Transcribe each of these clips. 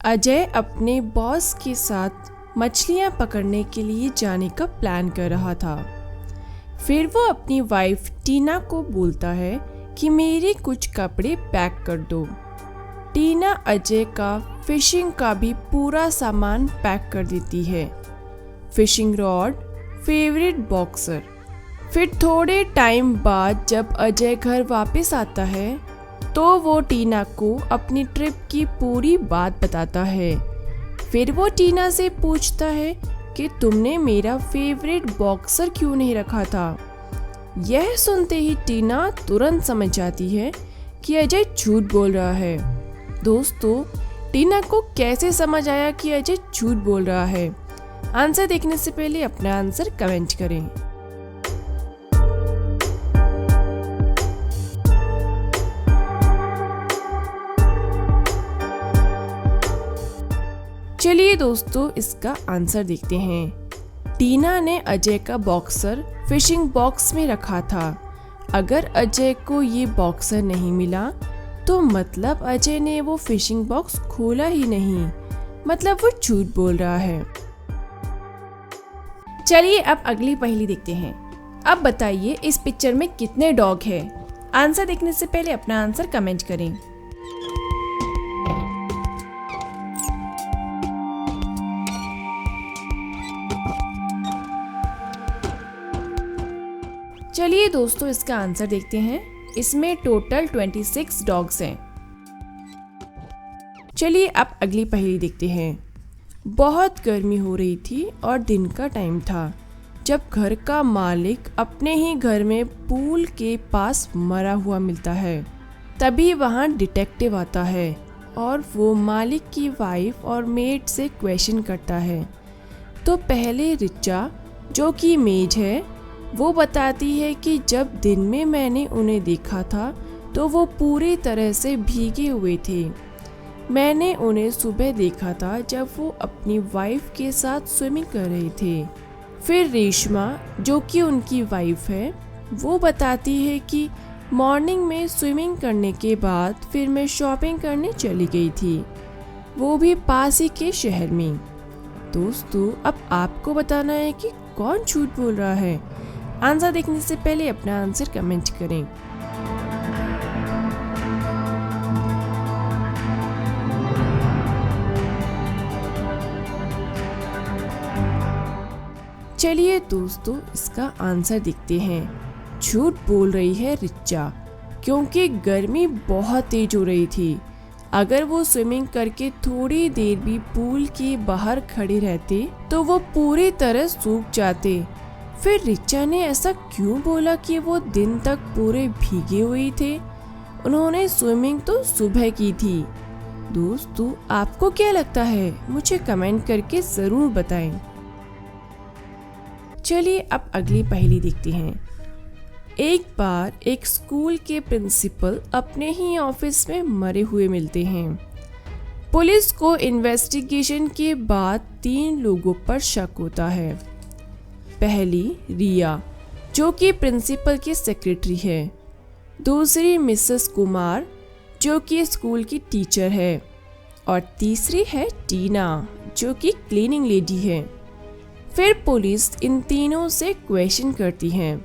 अजय अपने बॉस के साथ मछलियां पकड़ने के लिए जाने का प्लान कर रहा था। फिर वो अपनी वाइफ टीना को बोलता है कि मेरे कुछ कपड़े पैक कर दो। टीना अजय का फिशिंग का भी पूरा सामान पैक कर देती है, फिशिंग रॉड, फेवरेट बॉक्सर। फिर थोड़े टाइम बाद जब अजय घर वापस आता है तो वो टीना को अपनी ट्रिप की पूरी बात बताता है। फिर वो टीना से पूछता है कि तुमने मेरा फेवरेट बॉक्सर क्यों नहीं रखा था। यह सुनते ही टीना तुरंत समझ जाती है कि अजय झूठ बोल रहा है। दोस्तों, टीना को कैसे समझ आया कि अजय झूठ बोल रहा है? आंसर देखने से पहले अपना आंसर कमेंट करें। चलिए दोस्तों, इसका आंसर देखते हैं। टीना ने अजय का बॉक्सर फिशिंग बॉक्स में रखा था। अगर अजय को ये बॉक्सर नहीं मिला तो मतलब अजय ने वो फिशिंग बॉक्स खोला ही नहीं, मतलब वो झूठ बोल रहा है। चलिए अब अगली पहेली देखते हैं। अब बताइए इस पिक्चर में कितने डॉग हैं? आंसर देखने से पहले अपना आंसर कमेंट करें। चलिए दोस्तों, इसका आंसर देखते हैं। इसमें टोटल 26 डॉग्स हैं। चलिए अब अगली पहेली देखते हैं। बहुत गर्मी हो रही थी और दिन का टाइम था जब घर का मालिक अपने ही घर में पूल के पास मरा हुआ मिलता है। तभी वहाँ डिटेक्टिव आता है और वो मालिक की वाइफ और मेड से क्वेश्चन करता है। तो पहले रिचा, जो कि मेज है, वो बताती है कि जब दिन में मैंने उन्हें देखा था तो वो पूरी तरह से भीगे हुए थे। मैंने उन्हें सुबह देखा था जब वो अपनी वाइफ के साथ स्विमिंग कर रहे थे। फिर रेशमा, जो कि उनकी वाइफ है, वो बताती है कि मॉर्निंग में स्विमिंग करने के बाद फिर मैं शॉपिंग करने चली गई थी, वो भी पास ही के शहर में। दोस्तों, अब आपको बताना है कि कौन झूठ बोल रहा है। आंसर देखने से पहले अपना आंसर कमेंट करें। चलिए दोस्तों, इसका आंसर देखते हैं। झूठ बोल रही है रिचा, क्योंकि गर्मी बहुत तेज हो रही थी। अगर वो स्विमिंग करके थोड़ी देर भी पूल के बाहर खड़े रहते तो वो पूरी तरह सूख जाते। फिर रिचा ने ऐसा क्यों बोला कि वो दिन तक पूरे भीगे हुए थे? उन्होंने स्विमिंग तो सुबह की थी। दोस्तों, आपको क्या लगता है? मुझे कमेंट करके ज़रूर बताएं। चलिए अब अगली पहेली देखते हैं। एक बार एक स्कूल के प्रिंसिपल अपने ही ऑफिस में मरे हुए मिलते हैं। पुलिस को इन्वेस्टिगेशन के बाद 3 लोगों पर शक होता है। पहली रिया, जो कि प्रिंसिपल की सेक्रेटरी है। दूसरी मिसेस कुमार, जो कि स्कूल की टीचर है। और तीसरी है टीना, जो कि क्लीनिंग लेडी है। फिर पुलिस इन तीनों से क्वेश्चन करती है।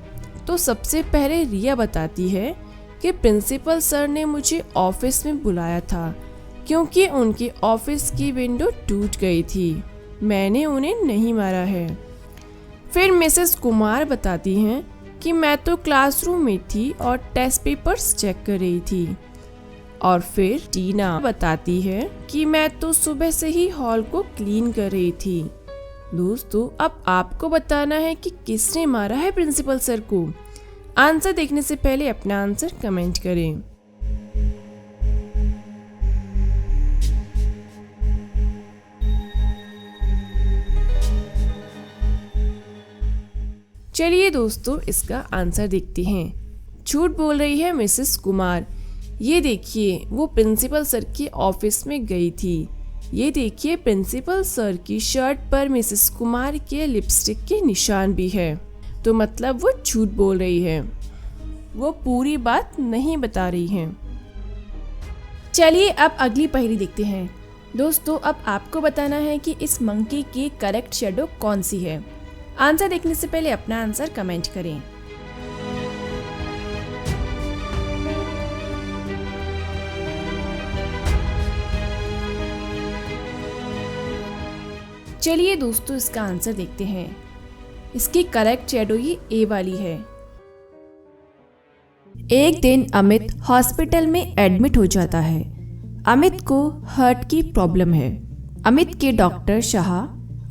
तो सबसे पहले रिया बताती है कि प्रिंसिपल सर ने मुझे ऑफिस में बुलाया था क्योंकि उनके ऑफिस की विंडो टूट गई थी। मैंने उन्हें नहीं मारा है। फिर मिसेस कुमार बताती हैं कि मैं तो क्लासरूम में थी और टेस्ट पेपर्स चेक कर रही थी। और फिर टीना बताती है कि मैं तो सुबह से ही हॉल को क्लीन कर रही थी। दोस्तों, अब आपको बताना है कि किसने मारा है प्रिंसिपल सर को। आंसर देखने से पहले अपना आंसर कमेंट करें। चलिए दोस्तों, इसका आंसर देखते हैं। झूठ बोल रही है मिसेस कुमार। ये देखिए, वो प्रिंसिपल सर के ऑफिस में गई थी। ये देखिए, प्रिंसिपल सर की शर्ट पर मिसेस कुमार के लिपस्टिक के निशान भी है। तो मतलब वो झूठ बोल रही है, वो पूरी बात नहीं बता रही है। चलिए अब अगली पहेली देखते हैं। दोस्तों अब आपको बताना है कि इस मंकी की करेक्ट शेडो कौन सी है। आंसर देखने से पहले अपना आंसर कमेंट करें। चलिए दोस्तों इसका आंसर देखते हैं। इसकी करेक्ट शेडो ये ए वाली है। एक दिन अमित हॉस्पिटल में एडमिट हो जाता है। अमित को हार्ट की प्रॉब्लम है। अमित के डॉक्टर शाह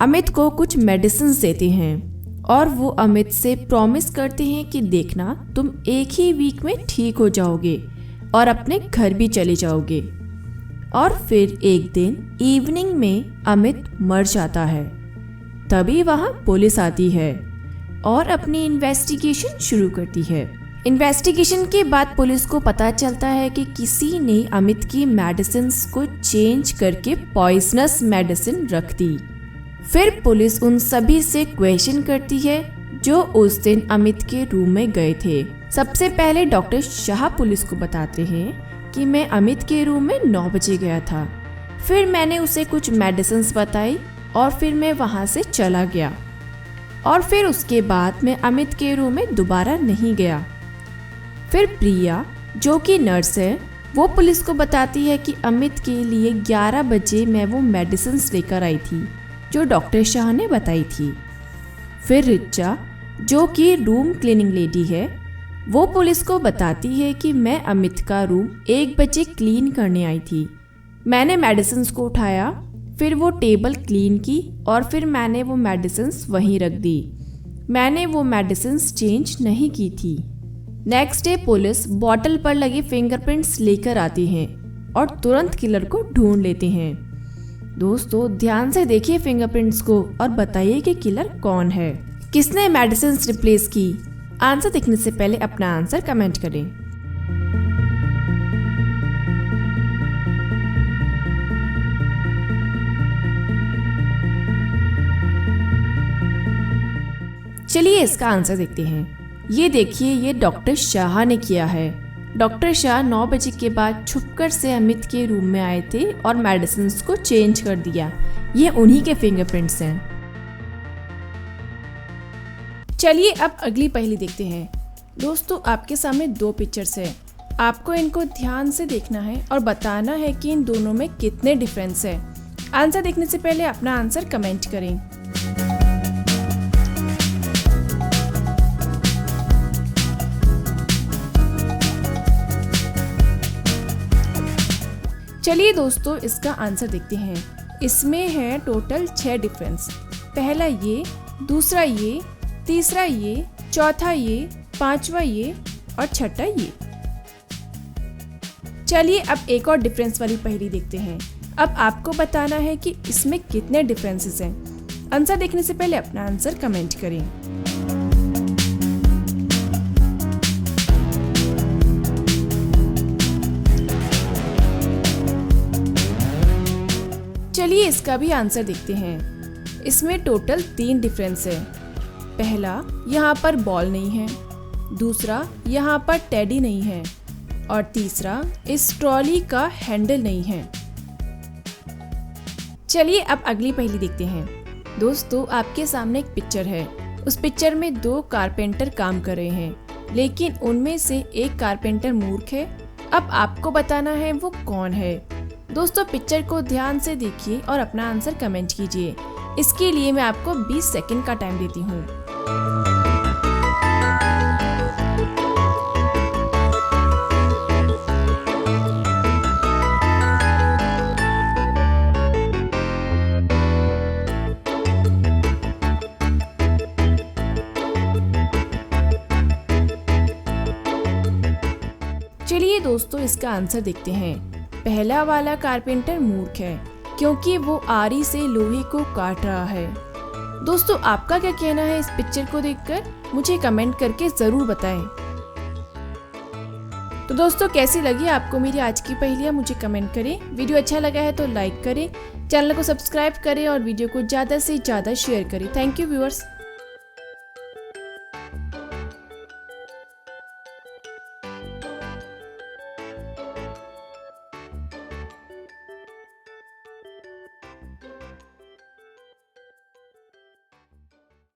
अमित को कुछ मेडिसिन देते हैं और वो अमित से प्रॉमिस करते हैं कि देखना तुम एक ही वीक में ठीक हो जाओगे और अपने घर भी चले जाओगे। और फिर एक दिन इवनिंग में अमित मर जाता है। तभी वहाँ पुलिस आती है और अपनी इन्वेस्टिगेशन शुरू करती है। इन्वेस्टिगेशन के बाद पुलिस को पता चलता है कि किसी ने अमित की मेडिसिन को चेंज करके पॉइजनस मेडिसिन रख दी। फिर पुलिस उन सभी से क्वेश्चन करती है जो उस दिन अमित के रूम में गए थे। सबसे पहले डॉक्टर शाह पुलिस को बताते हैं कि मैं अमित के रूम में 9 बजे गया था। फिर मैंने उसे कुछ मेडिसिन बताई और फिर मैं वहाँ से चला गया और फिर उसके बाद मैं अमित के रूम में दोबारा नहीं गया। फिर प्रिया जो कि नर्स है वो पुलिस को बताती है कि अमित के लिए 11 बजे मैं वो मेडिसिन लेकर आई थी जो डॉक्टर शाह ने बताई थी। फिर रिचा जो कि रूम क्लीनिंग लेडी है वो पुलिस को बताती है कि मैं अमित का रूम 1 बजे क्लीन करने आई थी। मैंने मेडिसिन को उठाया, फिर वो टेबल क्लीन की और फिर मैंने वो मेडिसिन वहीं रख दी। मैंने वो मेडिसिन चेंज नहीं की थी। नेक्स्ट डे पुलिस बॉटल पर लगे फिंगरप्रिंट्स लेकर आती हैं और तुरंत किलर को ढूंढ लेते हैं। दोस्तों ध्यान से देखिए फिंगरप्रिंट्स को और बताइए कि किलर कौन है। किसने मेडिसिन रिप्लेस की? आंसर देखने से पहले अपना आंसर कमेंट करें। चलिए इसका आंसर देखते हैं। ये देखिए ये डॉक्टर शाह ने किया है। डॉक्टर शाह 9 बजे के बाद छुपकर से अमित के रूम में आए थे और मेडिसिन को चेंज कर दिया। ये उन्हीं के फिंगरप्रिंट्स हैं। चलिए अब अगली पहेली देखते हैं। दोस्तों आपके सामने 2 पिक्चर्स है। आपको इनको ध्यान से देखना है और बताना है कि इन दोनों में कितने डिफरेंस है। आंसर देखने से पहले अपना आंसर कमेंट करें। चलिए दोस्तों इसका आंसर देखते हैं। इसमें है टोटल 6 डिफरेंस। पहला ये, दूसरा ये, तीसरा ये, चौथा ये, 5वां ये और छठा ये। चलिए अब एक और डिफरेंस वाली पहेली देखते हैं। अब आपको बताना है कि इसमें कितने डिफरेंसेस हैं। आंसर देखने से पहले अपना आंसर कमेंट करें। चलिए इसका भी आंसर देखते हैं। इसमें टोटल 3 डिफरेंस है। पहला, यहाँ पर बॉल नहीं है। दूसरा, यहाँ पर टेडी नहीं है और तीसरा, इस ट्रॉली का हैंडल नहीं है। चलिए अब अगली पहेली देखते हैं। दोस्तों आपके सामने एक पिक्चर है। उस पिक्चर में 2 कारपेंटर काम कर रहे हैं, लेकिन उनमें से एक कारपेंटर मूर्ख है। अब आपको बताना है वो कौन है। दोस्तों पिक्चर को ध्यान से देखिए और अपना आंसर कमेंट कीजिए। इसके लिए मैं आपको 20 सेकंड का टाइम देती हूँ। चलिए दोस्तों इसका आंसर देखते हैं। पहला वाला कारपेंटर मूर्ख है क्योंकि वो आरी से लोहे को काट रहा है। दोस्तों आपका क्या कहना है इस पिक्चर को देखकर? मुझे कमेंट करके जरूर बताएं। तो दोस्तों कैसी लगी आपको मेरी आज की पहेलियां, मुझे कमेंट करें। वीडियो अच्छा लगा है तो लाइक करें, चैनल को सब्सक्राइब करें और वीडियो को ज़्यादा से ज़्यादा शेयर करें। Thank you viewers.